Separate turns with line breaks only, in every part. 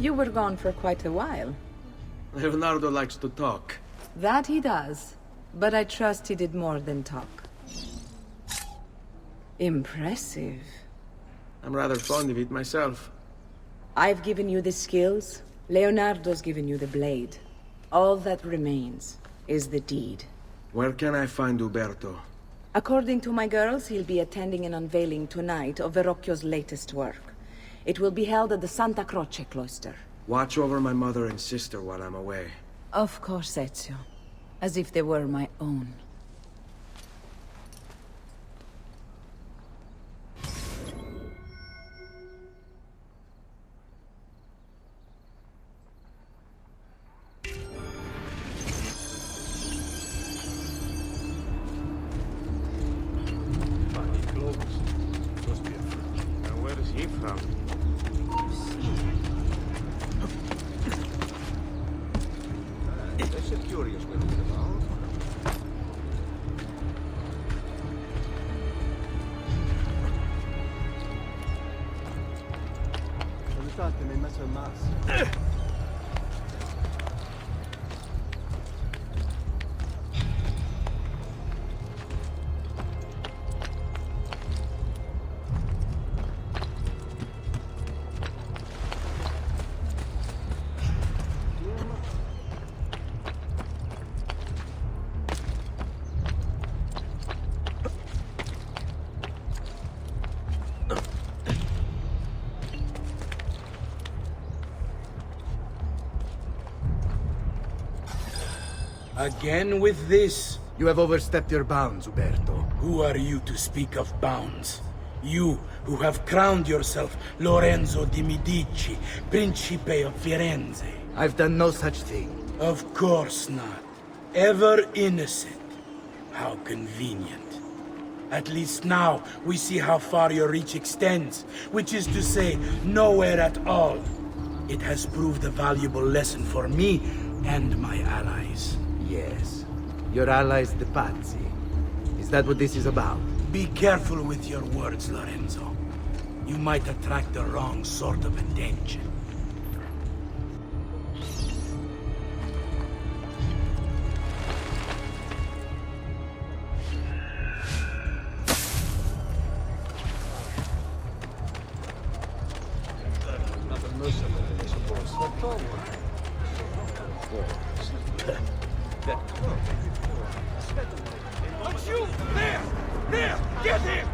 You were gone for quite a while.
Leonardo likes to talk.
That he does. But I trust he did more than talk. Impressive.
I'm rather fond of it myself.
I've given you the skills. Leonardo's given you the blade. All that remains is the deed.
Where can I find Uberto?
According to my girls, he'll be attending an unveiling tonight of Verrocchio's latest work. It will be held at the Santa Croce cloister.
Watch over my mother and sister while I'm away.
Of course, Ezio. As if they were my own.
Where is he from? That's a curious little about.
Salutatemi, Messer Mas.
Again with this?
You have overstepped your bounds, Uberto.
Who are you to speak of bounds? You, who have crowned yourself Lorenzo di Medici, Principe of Firenze.
I've done no such thing.
Of course not. Ever innocent. How convenient. At least now, we see how far your reach extends, which is to say, nowhere at all. It has proved a valuable lesson for me and my allies.
Yes. Your allies, the Pazzi. Is that what this is about?
Be careful with your words, Lorenzo. You might attract the wrong sort of attention.
Don't you! There! There! Get him!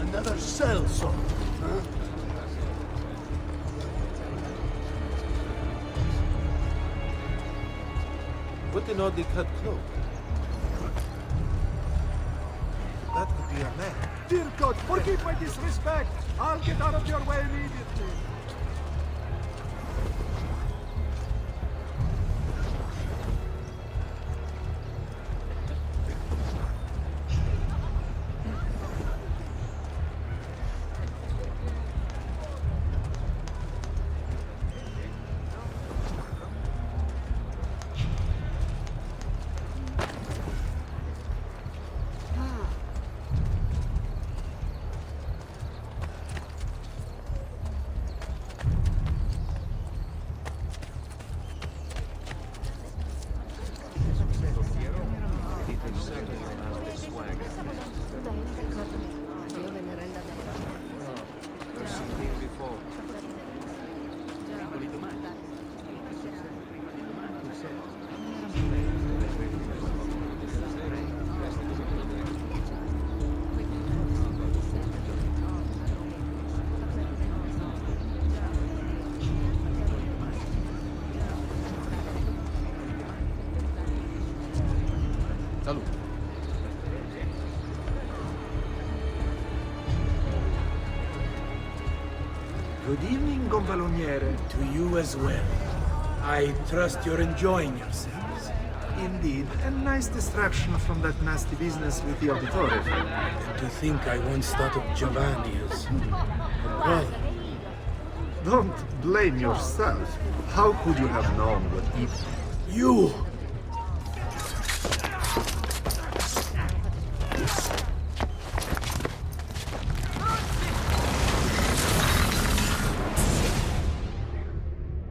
Another cell sword, huh?
What an oddly cut cloak. That could be a man.
Dear God, forgive my disrespect. I'll get out of your way immediately.
Good evening, Gonfaloniere.
To you as well. I trust you're enjoying yourselves.
Indeed, a nice distraction from that nasty business with the Auditore.
And to think I once thought of Giovanni as a brother.
Don't blame yourself. How could you have known what he...
You!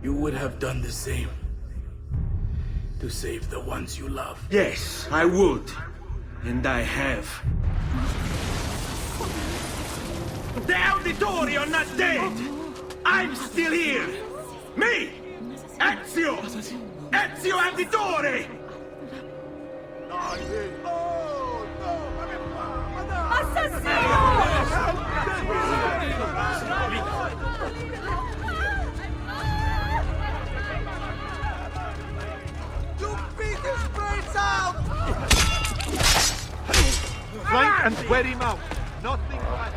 You would have done the same. To save the ones you love.
Yes, I would. And I have.
The Auditori are not dead! I'm still here! Me! Ezio! Ezio Auditore!
Oh, no! You beat his brains out!
Flank and wear him out. Nothing less.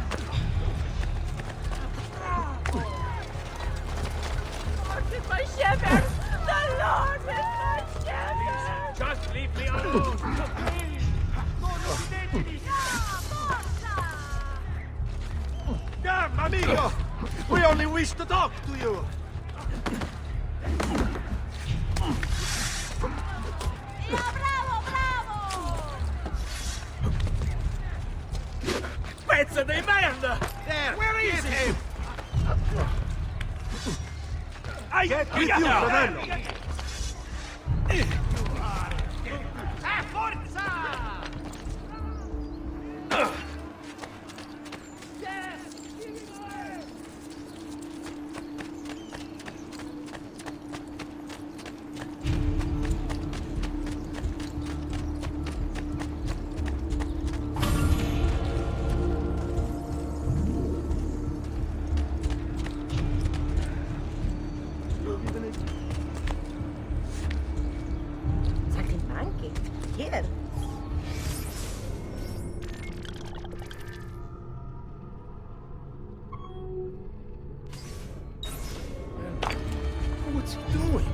Lord with my shivers! The Lord with my shivers!
Just leave me alone!
Damn, amigo! We only wish to talk to you!
Bravo, bravo!
Pezzo di merda!
There!
Where is
get
he?
him! Get with you, Fratello!
Saltimbanchi. Here.
What's he doing?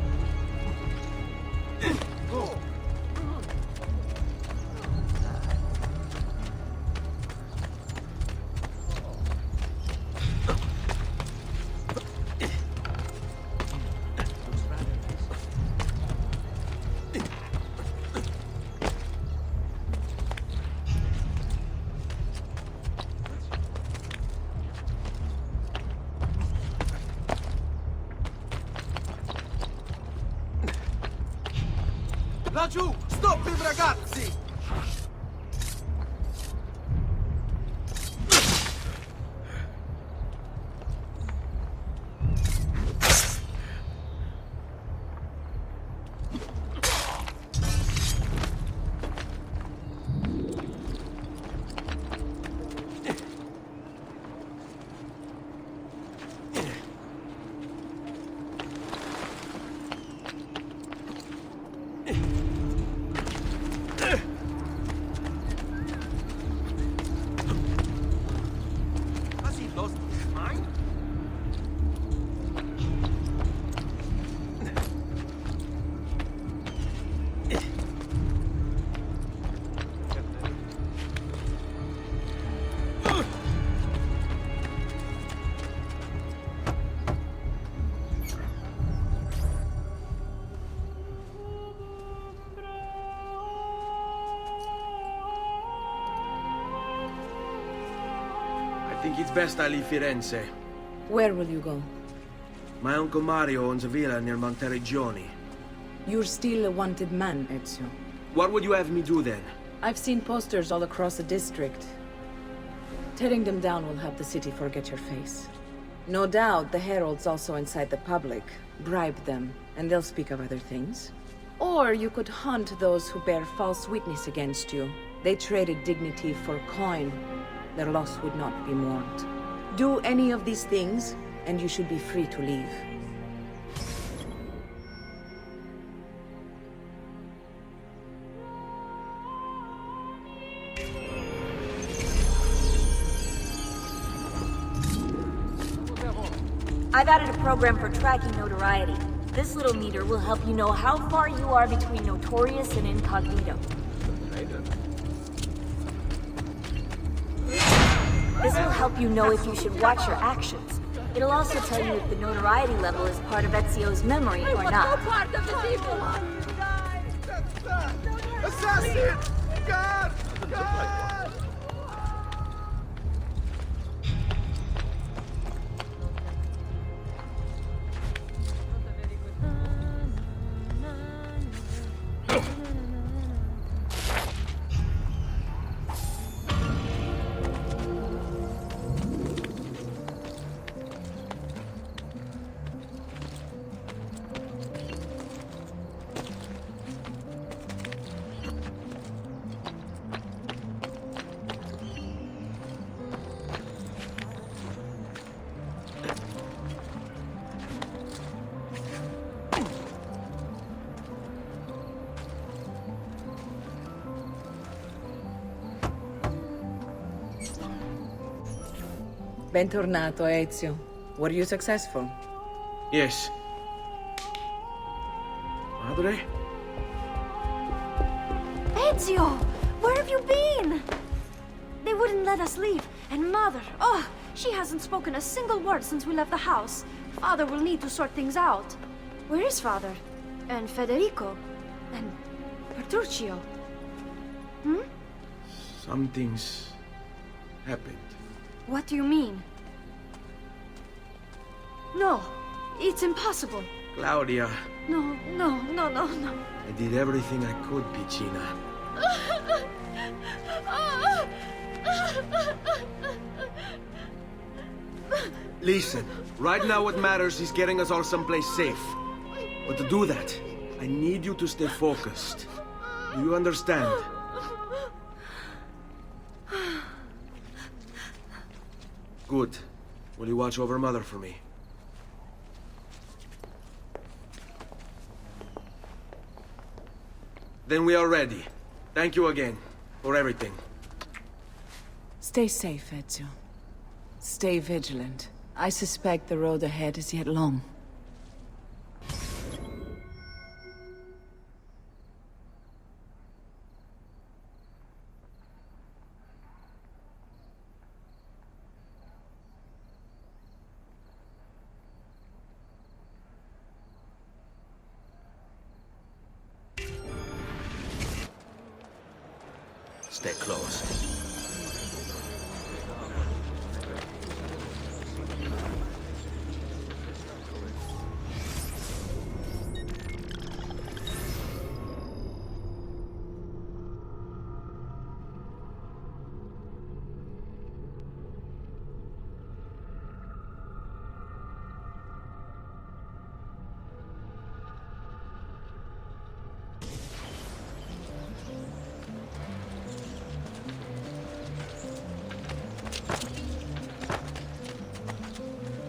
Laggiù! Stop il ragazzi! Has he lost his mind?
I think it's best I leave Firenze.
Where will you go?
My uncle Mario owns a villa near Monteriggioni.
You're still a wanted man, Ezio.
What would you have me do then?
I've seen posters all across the district. Tearing them down will help the city forget your face. No doubt the heralds also incite the public. Bribe them, and they'll speak of other things. Or you could hunt those who bear false witness against you. They traded dignity for coin. Their loss would not be mourned. Do any of these things, and you should be free to leave.
I've added a program for tracking notoriety. This little meter will help you know how far you are between notorious and incognito. This will help you know if you should watch your actions. It'll also tell you if the notoriety level is part of Ezio's memory or not.
Part of the people.
Assassin! God! God!
Bentornato, Ezio. Were you successful?
Yes. Madre?
Ezio! Where have you been? They wouldn't let us leave. And Mother, oh, she hasn't spoken a single word since we left the house. Father will need to sort things out. Where is Father? And Federico? And Petruccio? Hmm?
Something's happened.
What do you mean? No, it's impossible.
Claudia,
No.
I did everything I could, Piccina. Listen, right now what matters is getting us all someplace safe. But to do that, I need you to stay focused. Do you understand? Good. Will you watch over Mother for me? Then we are ready. Thank you again for everything.
Stay safe, Ezio. Stay vigilant. I suspect the road ahead is yet long.
Stay close.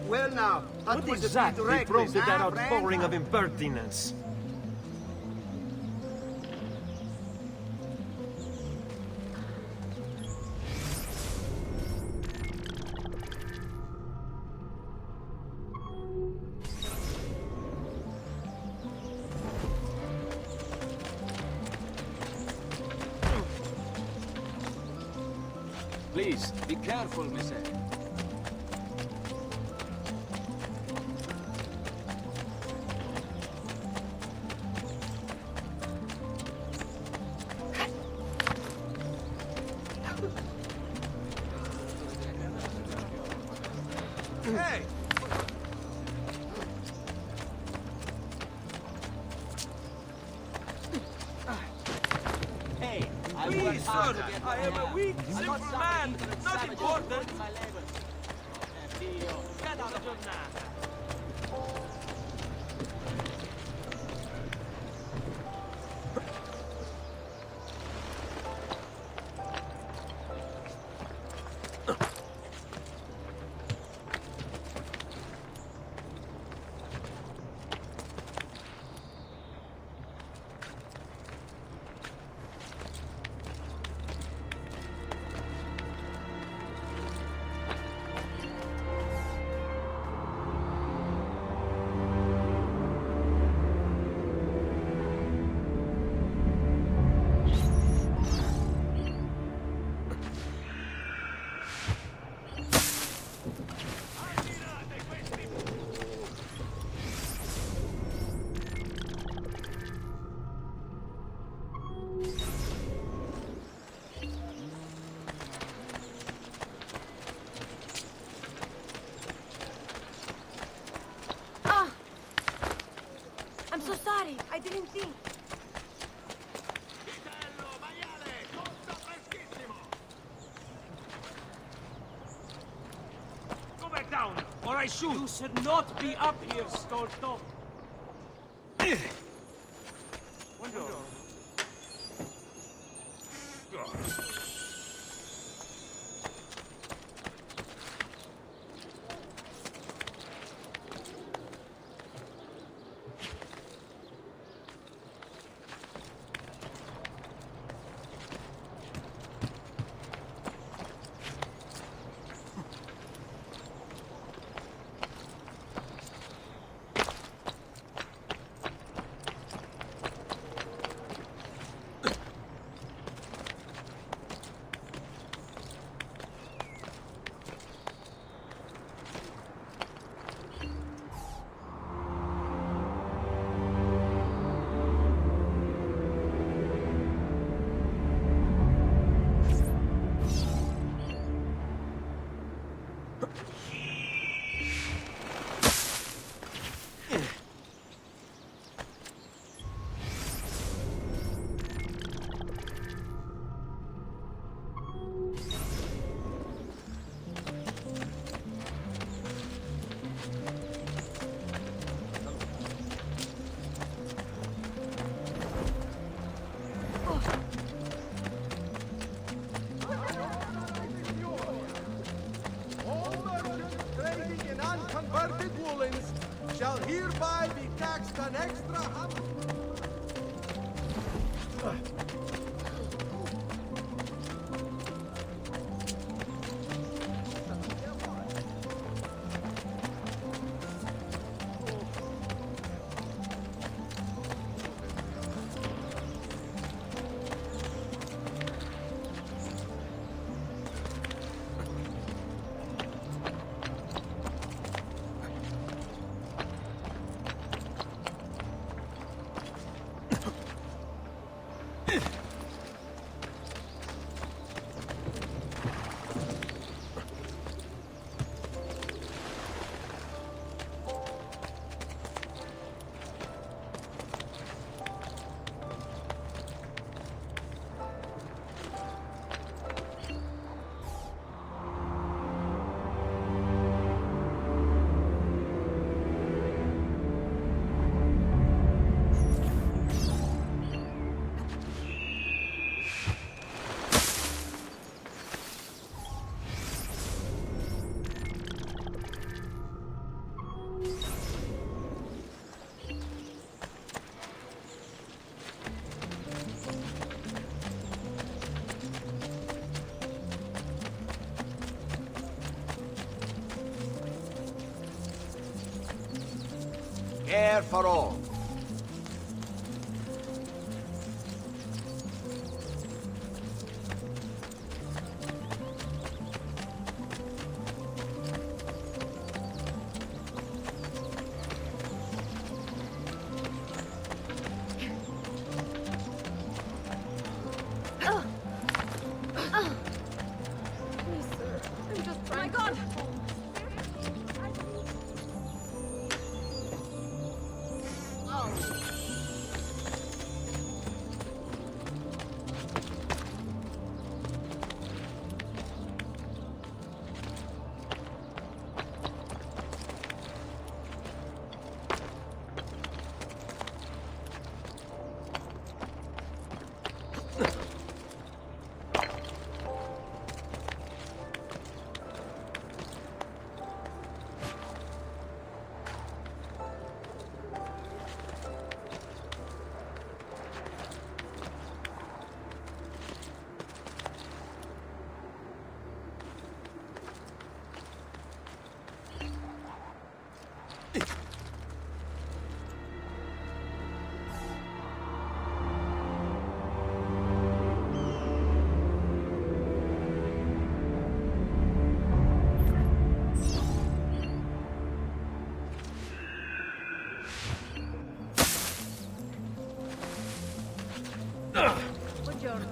Well now,
What exactly prompted that outpouring of impertinence?
Please, be careful, Messe.
Hey!
Hey, I
Please,
work hard
sir,
to get
I am a weak, simple man, not important.
Get out of giornata.
so sorry. I didn't think.
Vitello, maiale, costa freschissimo! Go back down, or I shoot! You should not be up here, Stolto! Buongiorno.
All merchants trading in unconverted woolens shall hereby be taxed an extra hammer.
Air for all.
Oh my God! Buongiorno.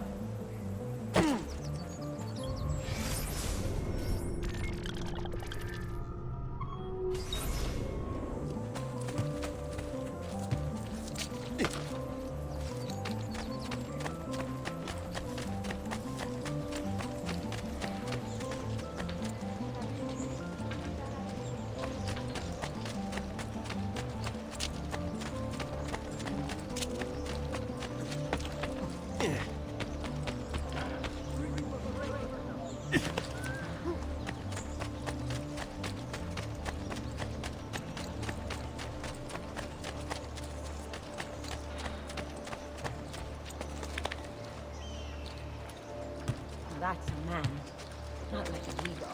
that's a man. Not like a ego.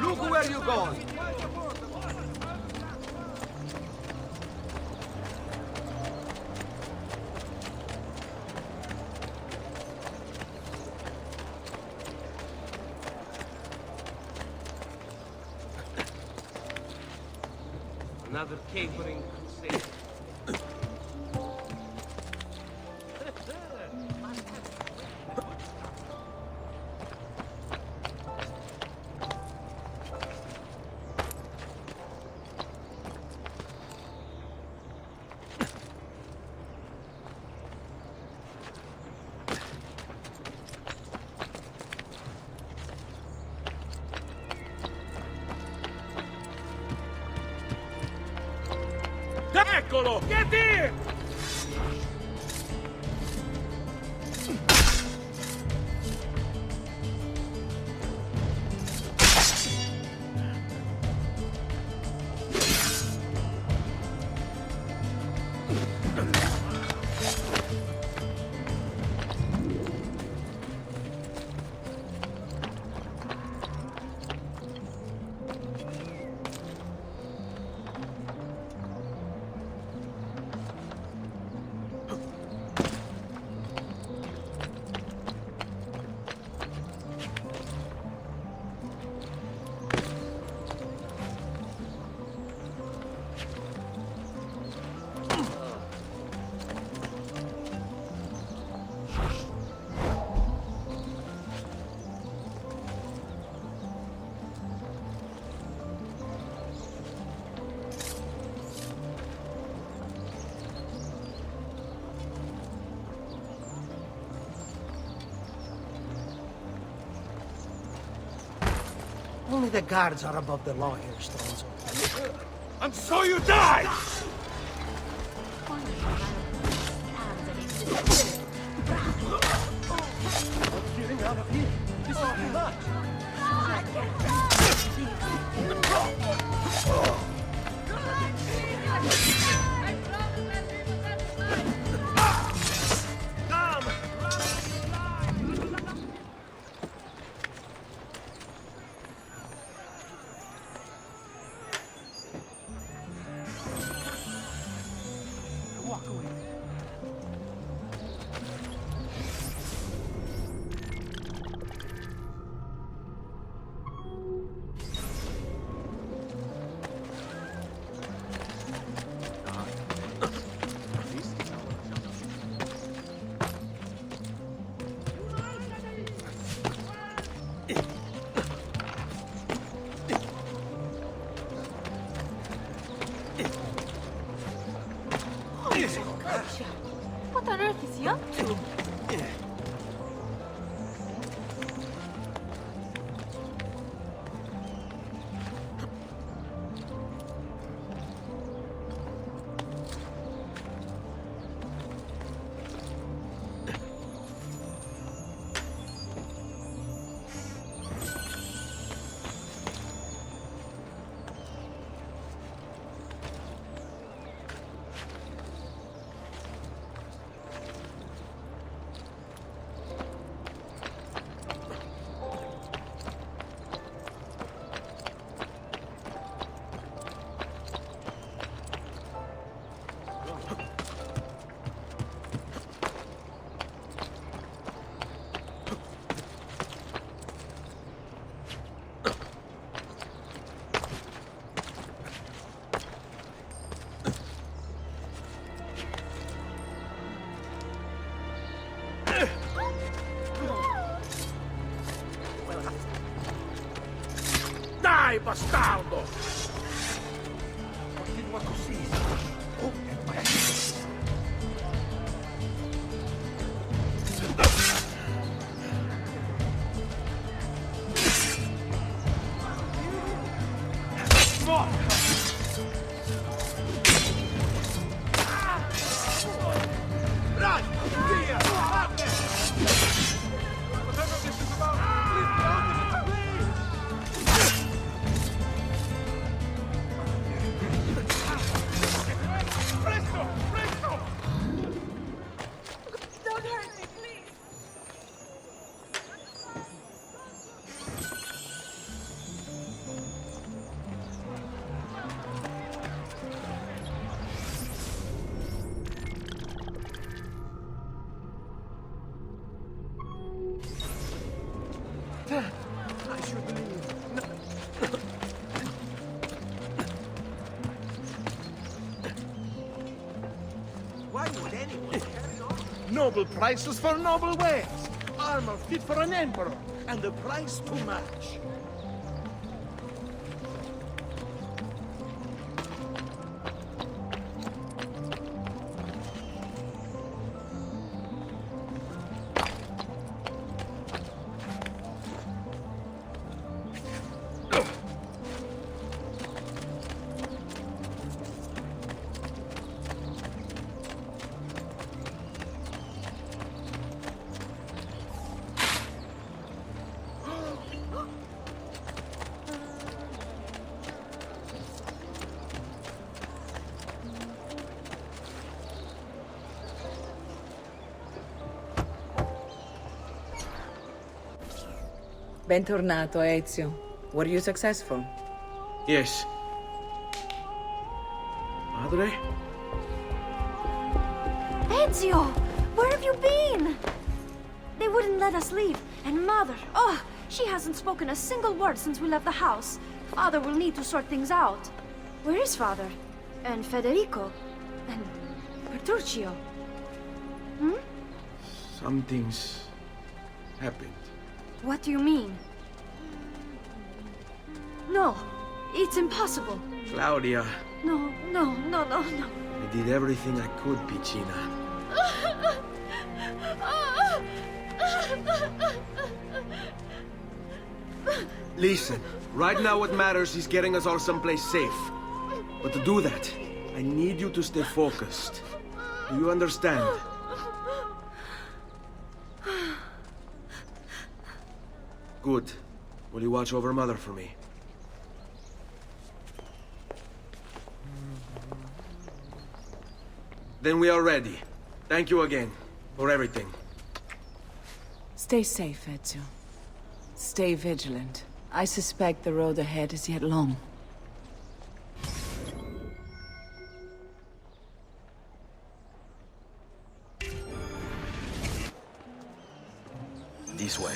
Look where you going!
Another capering crusade.
Eccolo! Get in!
Only the guards are above the law here, Stronzo.
And so you die!
Getting out of here. This is too much. Walk away.
die, bastardo!
Continua così. Oh,
Don't hurt me, please.
I should leave.
why would anyone carry on?
Noble prices for noble wares. Armor fit for an emperor, and the price to match.
Bentornato, Ezio. Were you successful?
Yes. Madre?
Ezio! Where have you been? They wouldn't let us leave. And Mother, oh, she hasn't spoken a single word since we left the house. Father will need to sort things out. Where is Father? And Federico? And Petruccio? Hmm?
Something's happened.
What do you mean? No, it's impossible.
Claudia,
No.
I did everything I could, Piccina. Listen, right now what matters is getting us all someplace safe. But to do that, I need you to stay focused. Do you understand? Good. Will you watch over Mother for me? Then we are ready. Thank you again for everything.
Stay safe, Ezio. Stay vigilant. I suspect the road ahead is yet long.
This way.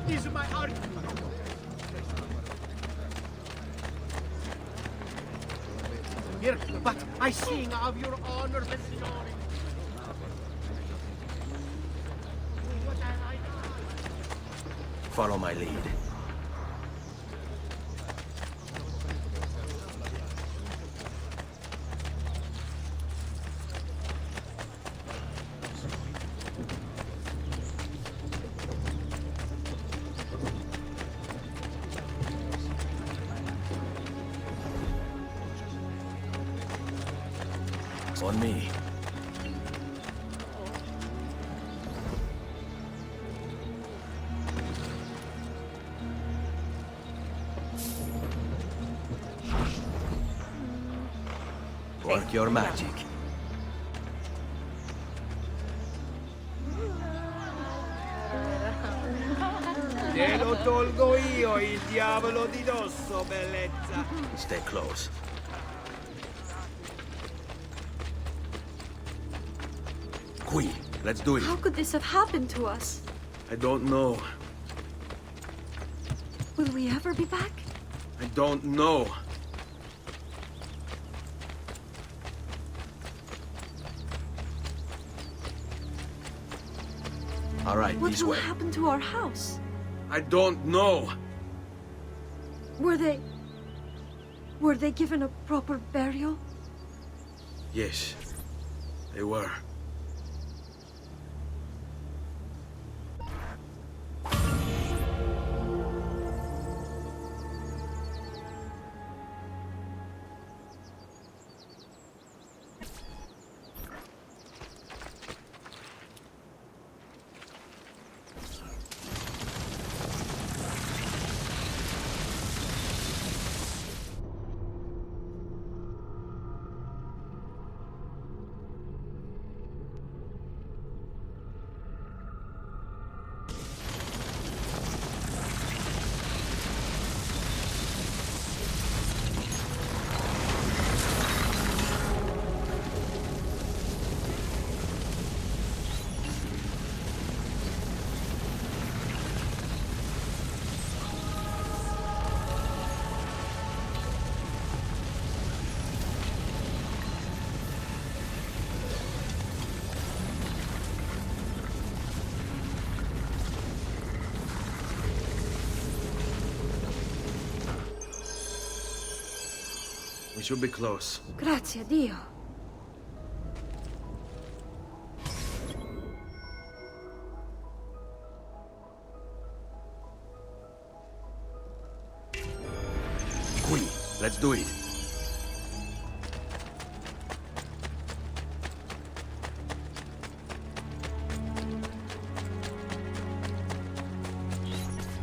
These are my arguments. But I sing of your honor, Signore.
Follow my lead. On me. Work your magic.
Te lo tolgo io il diavolo di dosso, bellezza.
Stay close. Qui, let's do it.
How could this have happened to us?
I don't know.
Will we ever be back?
I don't know. All right,
What
this
will
way.
happen to our house?
I don't know.
Were they given a proper burial?
Yes, they were. We should be close.
Grazie a Dio.
Qui, let's do it.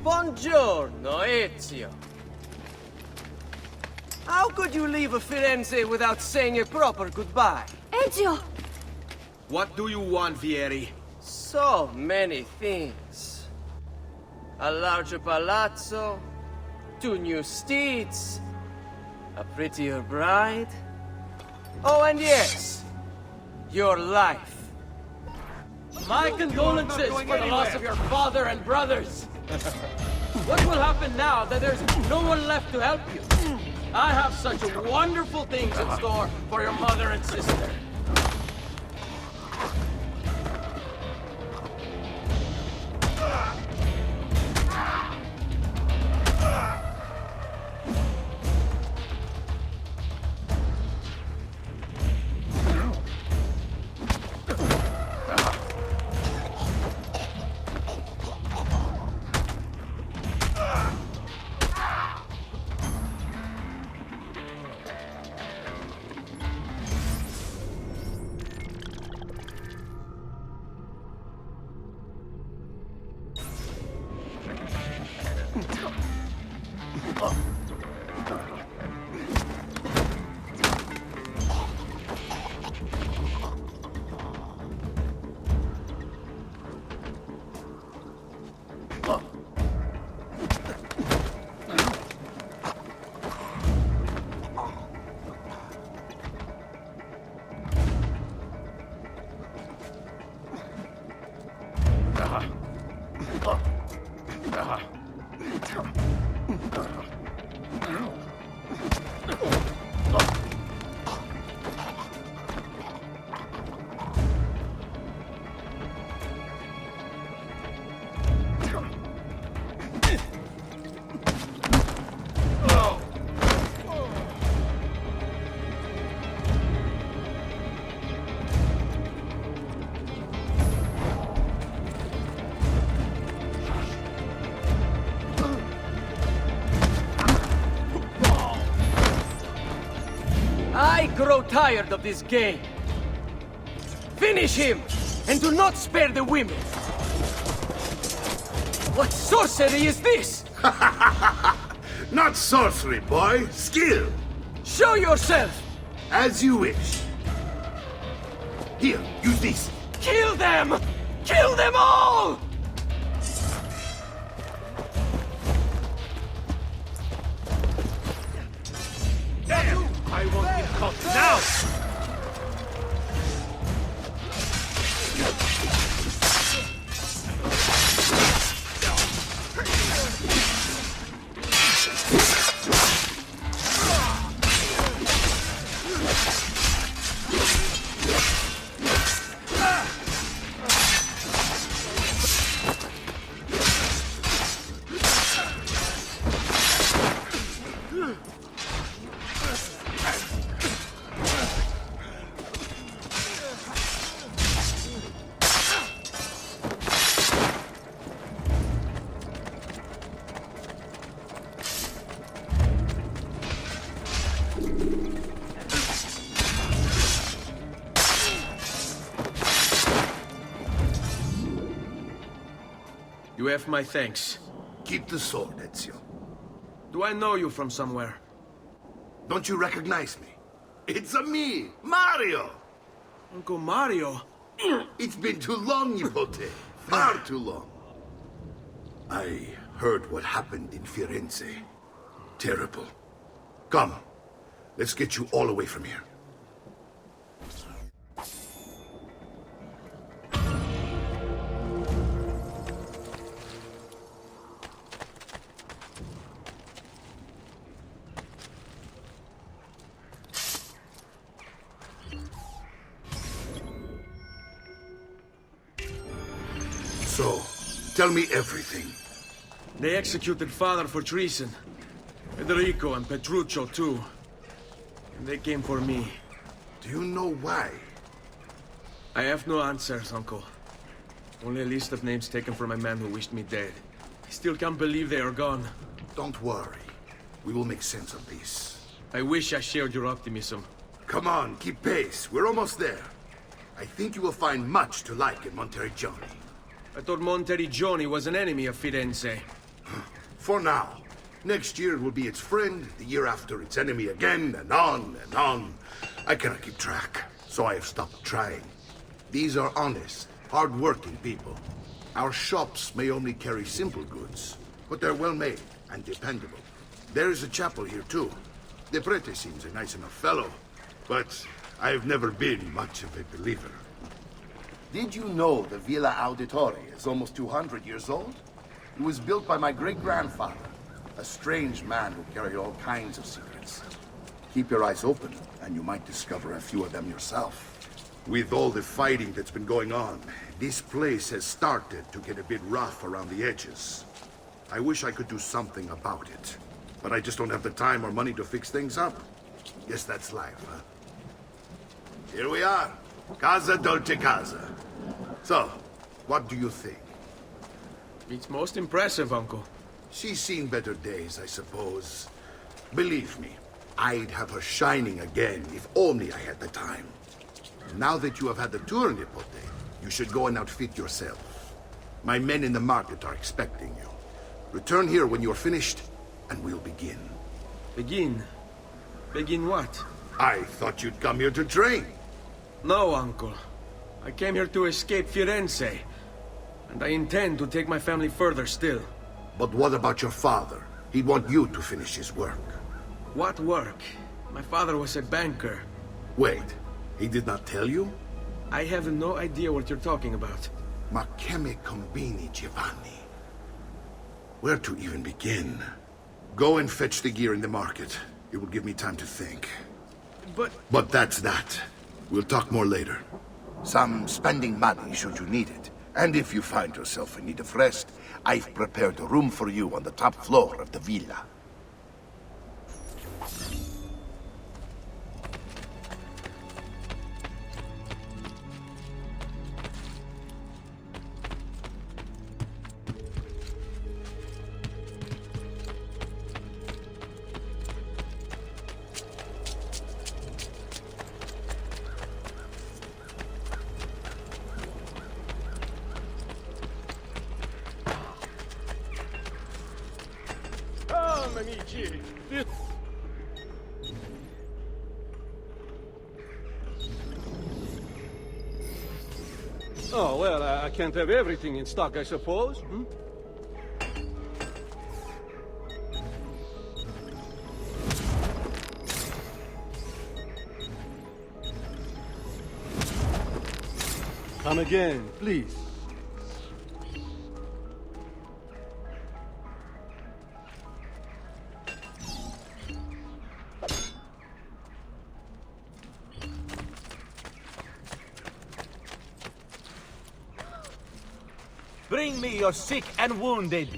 Buongiorno, Ezio. How could you leave a Firenze without saying a proper goodbye?
Ezio!
What do you want, Vieri?
So many things. A larger palazzo, 2 new steeds, a prettier bride. Oh, and yes, your life. My condolences for the loss of your father and brothers. What will happen now that there's no one left to help you? I have such wonderful things in store for your mother and sister. I grow tired of this game. Finish him! And do not spare the women! What sorcery is this?
Not sorcery, boy. Skill.
Show yourself!
As you wish. Here, use this.
Kill them! Kill them all!
Damn! I won't get caught now!
You have my thanks.
Keep the sword, Ezio.
Do I know you from somewhere?
Don't you recognize me? It's me, Mario!
Uncle Mario?
It's been too long, Nipote. Far too long. I heard what happened in Firenze. Terrible. Come, let's get you all away from here. So, tell me everything.
They executed Father for treason. Federico and Petruccio, too. And they came for me.
Do you know why?
I have no answers, Uncle. Only a list of names taken from a man who wished me dead. I still can't believe they are gone.
Don't worry. We will make sense of this.
I wish I shared your optimism.
Come on, keep pace. We're almost there. I think you will find much to like in Monteriggioni.
I thought Monteriggioni was an enemy of Firenze.
For now. Next year it will be its friend, the year after its enemy again, and on and on. I cannot keep track, so I have stopped trying. These are honest, hard-working people. Our shops may only carry simple goods, but they're well-made and dependable. There is a chapel here, too. The prete seems a nice enough fellow, but I have never been much of a believer.
Did you know the Villa Auditore is almost 200 years old? It was built by my great-grandfather, a strange man who carried all kinds of secrets. Keep your eyes open, and you might discover a few of them yourself.
With all the fighting that's been going on, this place has started to get a bit rough around the edges. I wish I could do something about it, but I just don't have the time or money to fix things up. Guess that's life, huh? Here we are. Casa Dolce Casa. So, what do you think?
It's most impressive, Uncle.
She's seen better days, I suppose. Believe me, I'd have her shining again if only I had the time. Now that you have had the tour, Nipote, you should go and outfit yourself. My men in the market are expecting you. Return here when you're finished, and we'll begin.
Begin? Begin what?
I thought you'd come here to train.
No, Uncle. I came here to escape Firenze. And I intend to take my family further still.
But what about your father? He'd want you to finish his work.
What work? My father was a banker.
Wait, he did not tell you?
I have no idea what you're talking about.
Ma che me combini, Giovanni? Where to even begin? Go and fetch the gear in the market. It will give me time to think. But that's that. We'll talk more later.
Some spending money should you need it. And if you find yourself in need of rest, I've prepared a room for you on the top floor of the villa.
amici. Oh, well, I can't have everything in stock, I suppose. Hmm? Come again, please.
Bring me your sick and wounded.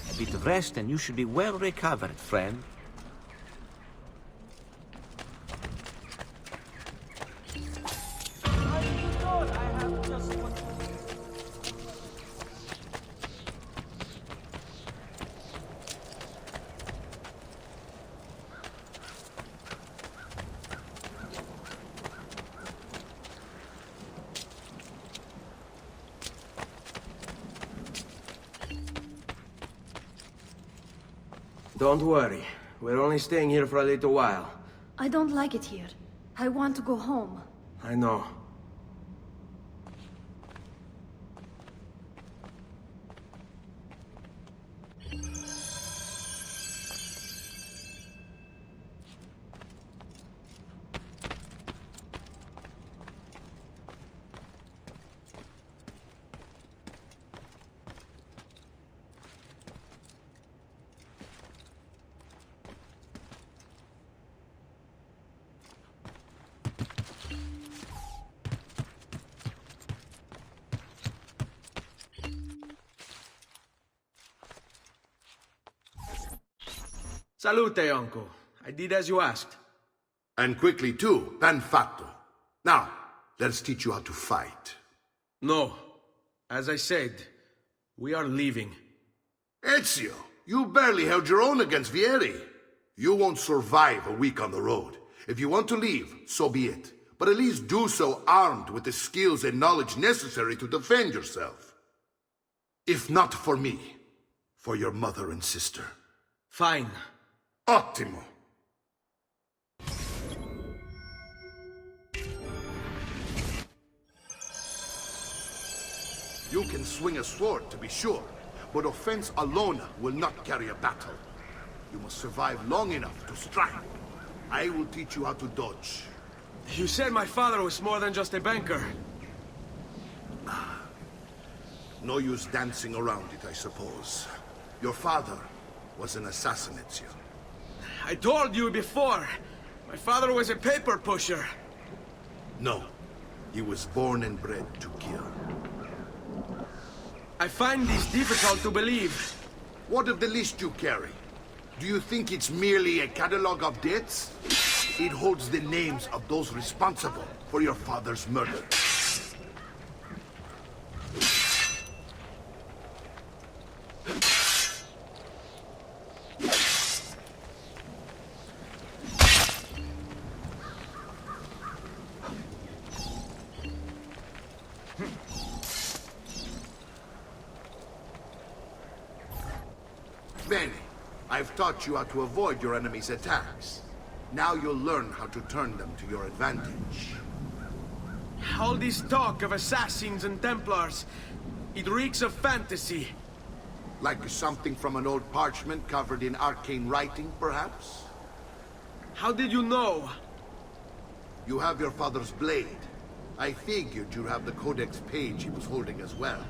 A bit of rest and you should be well recovered, friend.
Don't worry. We're only staying here for a little while.
I don't like it here. I want to go home.
I know. Salute, uncle. I did as you asked.
And quickly too, ben fatto. Now, let's teach you how to fight.
No. As I said, we are leaving.
Ezio, you barely held your own against Vieri. You won't survive a week on the road. If you want to leave, so be it. But at least do so armed with the skills and knowledge necessary to defend yourself. If not for me, for your mother and sister.
Fine.
Ottimo. You can swing a sword, to be sure, but offense alone will not carry a battle. You must survive long enough to strike. I will teach you how to dodge.
You said my father was more than just a banker.
No use dancing around it, I suppose. Your father was an assassin, Ezio.
I told you before. My father was a paper pusher.
No. He was born and bred to kill.
I find this difficult to believe.
What of the list you carry? Do you think it's merely a catalog of debts? It holds the names of those responsible for your father's murder. Bene, I've taught you how to avoid your enemy's attacks. Now you'll learn how to turn them to your advantage.
All this talk of assassins and Templars, it reeks of fantasy.
Like something from an old parchment covered in arcane writing, perhaps?
How did you know?
You have your father's blade. I figured you'd have the Codex page he was holding as well.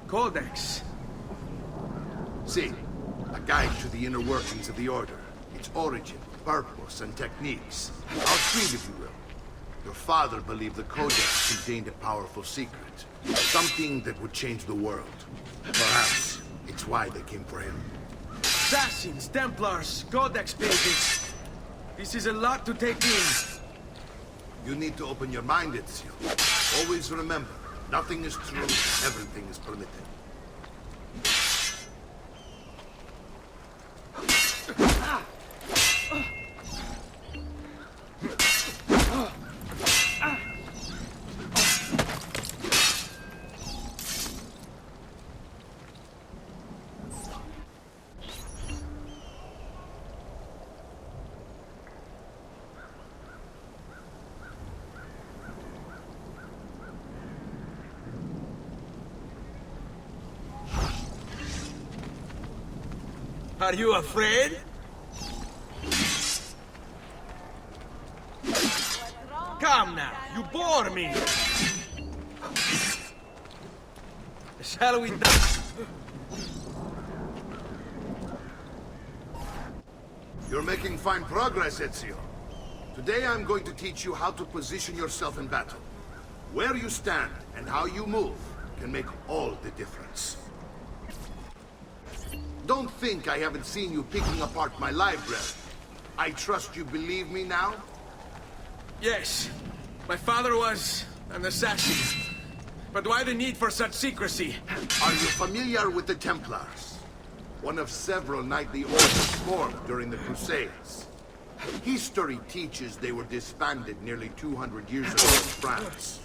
Codex?
See, A guide to the inner workings of the Order, its origin, purpose, and techniques. I'll treat, if you will. Your father believed the Codex contained a powerful secret. Something that would change the world. Perhaps it's why they came for him.
Assassins, Templars, Codex pages. This is a lot to take in.
You need to open your mind, Ezio. Always remember, nothing is true, everything is permitted.
Are you afraid? Come now, you bore me. Shall we dance?
You're making fine progress, Ezio. Today I'm going to teach you how to position yourself in battle. Where you stand and how you move can make all the difference. Don't think I haven't seen you picking apart my library. I trust you believe me now?
Yes. My father was an assassin. But why the need for such secrecy?
Are you familiar with the Templars? One of several knightly orders formed during the Crusades. History teaches they were disbanded nearly 200 years ago in France.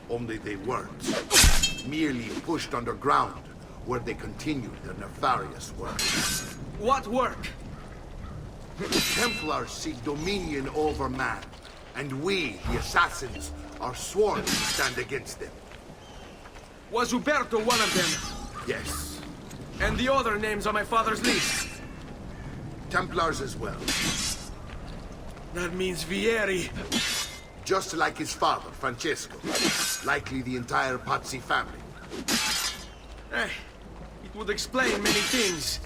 Only they weren't. Merely pushed underground, where they continued their nefarious work.
What work?
The Templars seek dominion over man, and we, the assassins, are sworn to stand against them.
Was Uberto one of them?
Yes.
And the other names on my father's list?
Templars as well.
That means Vieri.
Just like his father, Francesco. Likely the entire Pazzi family.
It would explain many things.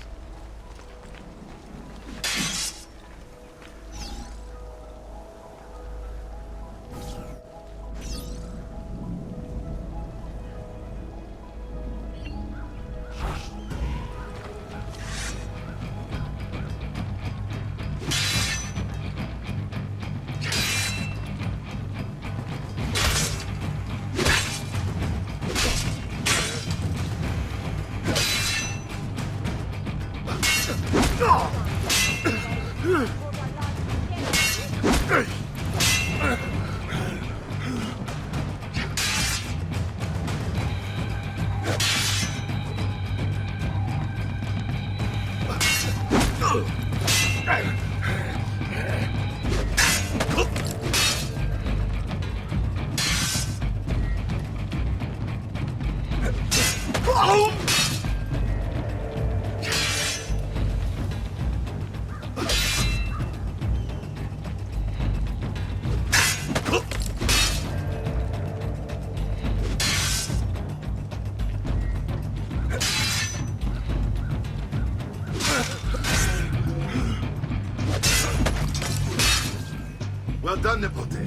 Well done, Nipote.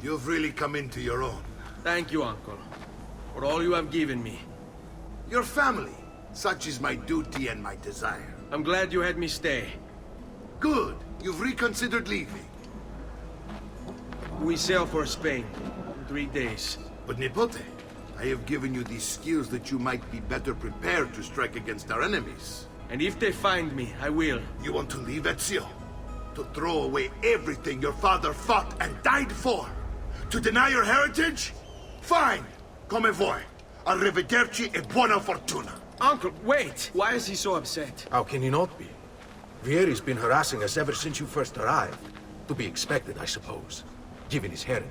You've really come into your own.
Thank you, Uncle, for all you have given me.
Your family. Such is my duty and my desire.
I'm glad you had me stay.
Good. You've reconsidered leaving.
We sail for Spain in 3 days.
But Nipote, I have given you these skills that you might be better prepared to strike against our enemies.
And if they find me, I will.
You want to leave, Ezio? To throw away everything your father fought and died for? To deny your heritage? Fine. Come voi. Arrivederci e buona fortuna.
Uncle, wait! Why is he so upset?
How can he not be? Vieri's been harassing us ever since you first arrived. To be expected, I suppose, given his heritage.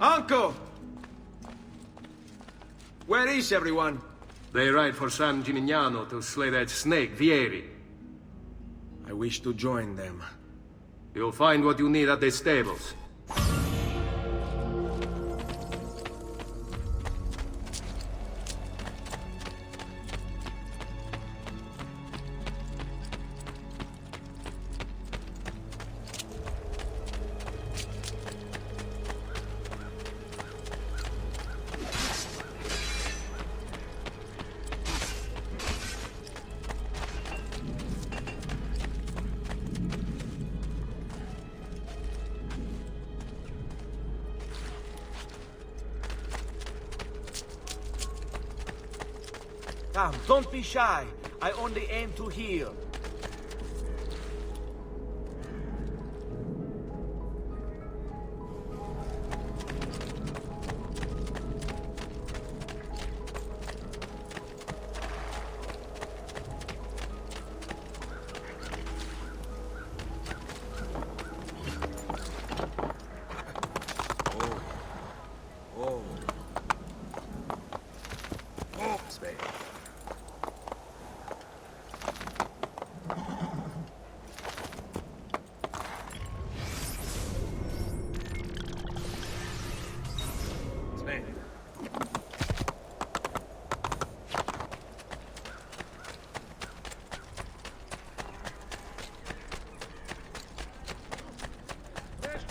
Uncle! Where is everyone?
They ride for San Gimignano to slay that snake, Vieri.
I wish to join them.
You'll find what you need at the stables.
Come, don't be shy. I only aim to heal.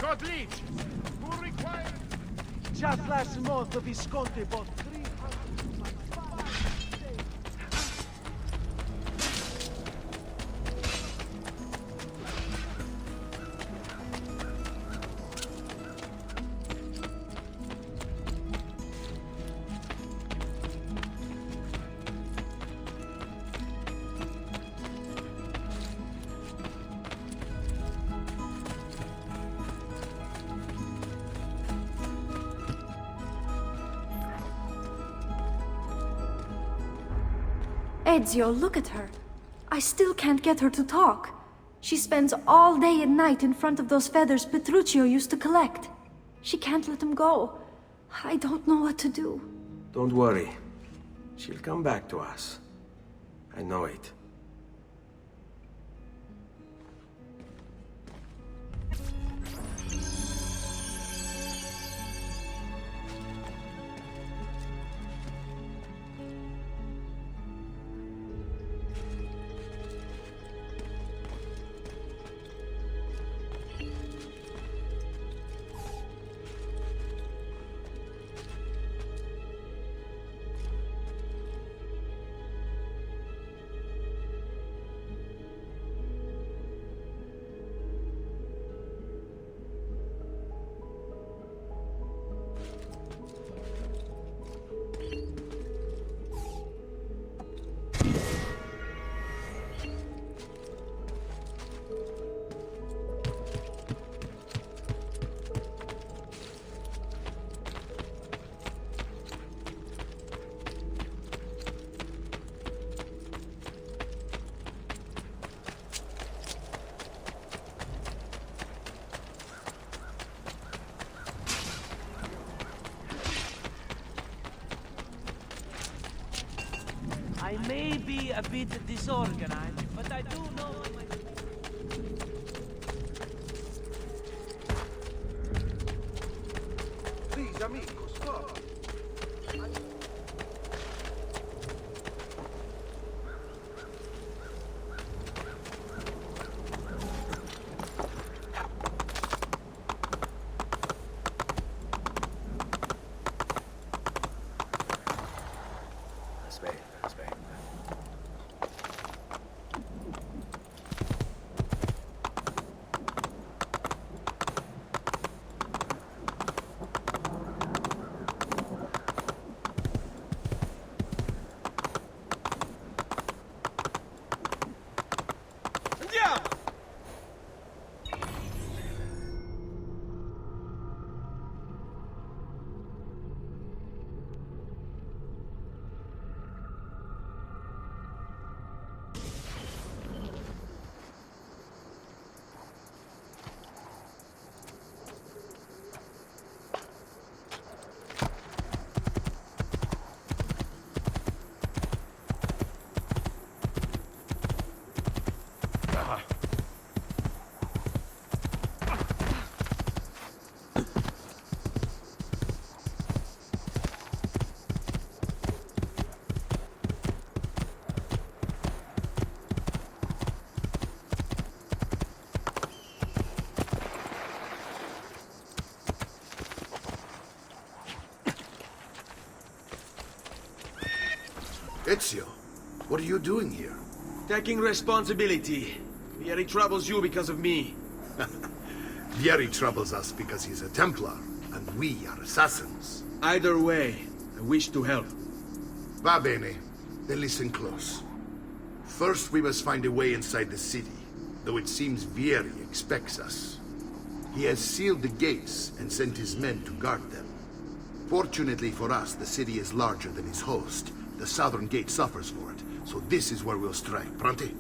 Godlich! Who requires...
Just last month, the Visconti bought 300...
Ezio, look at her. I still can't get her to talk. She spends all day and night in front of those feathers Petruchio used to collect. She can't let them go. I don't know what to do.
Don't worry. She'll come back to us. I know it.
I may be a bit disorganized, but I do know my...
Please, amico, stop.
Ezio, what are you doing here?
Taking responsibility. Vieri troubles you because of me.
Vieri troubles us because he's a Templar, and we are assassins.
Either way, I wish to help.
Va bene. Then listen close. First, we must find a way inside the city, though it seems Vieri expects us. He has sealed the gates and sent his men to guard them. Fortunately for us, the city is larger than its host. The southern gate suffers for it, so this is where we'll strike. Pronti?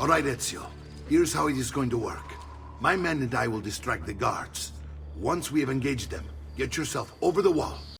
All right, Ezio. Here's how it is going to work. My men and I will distract the guards. Once we have engaged them, get yourself over the wall.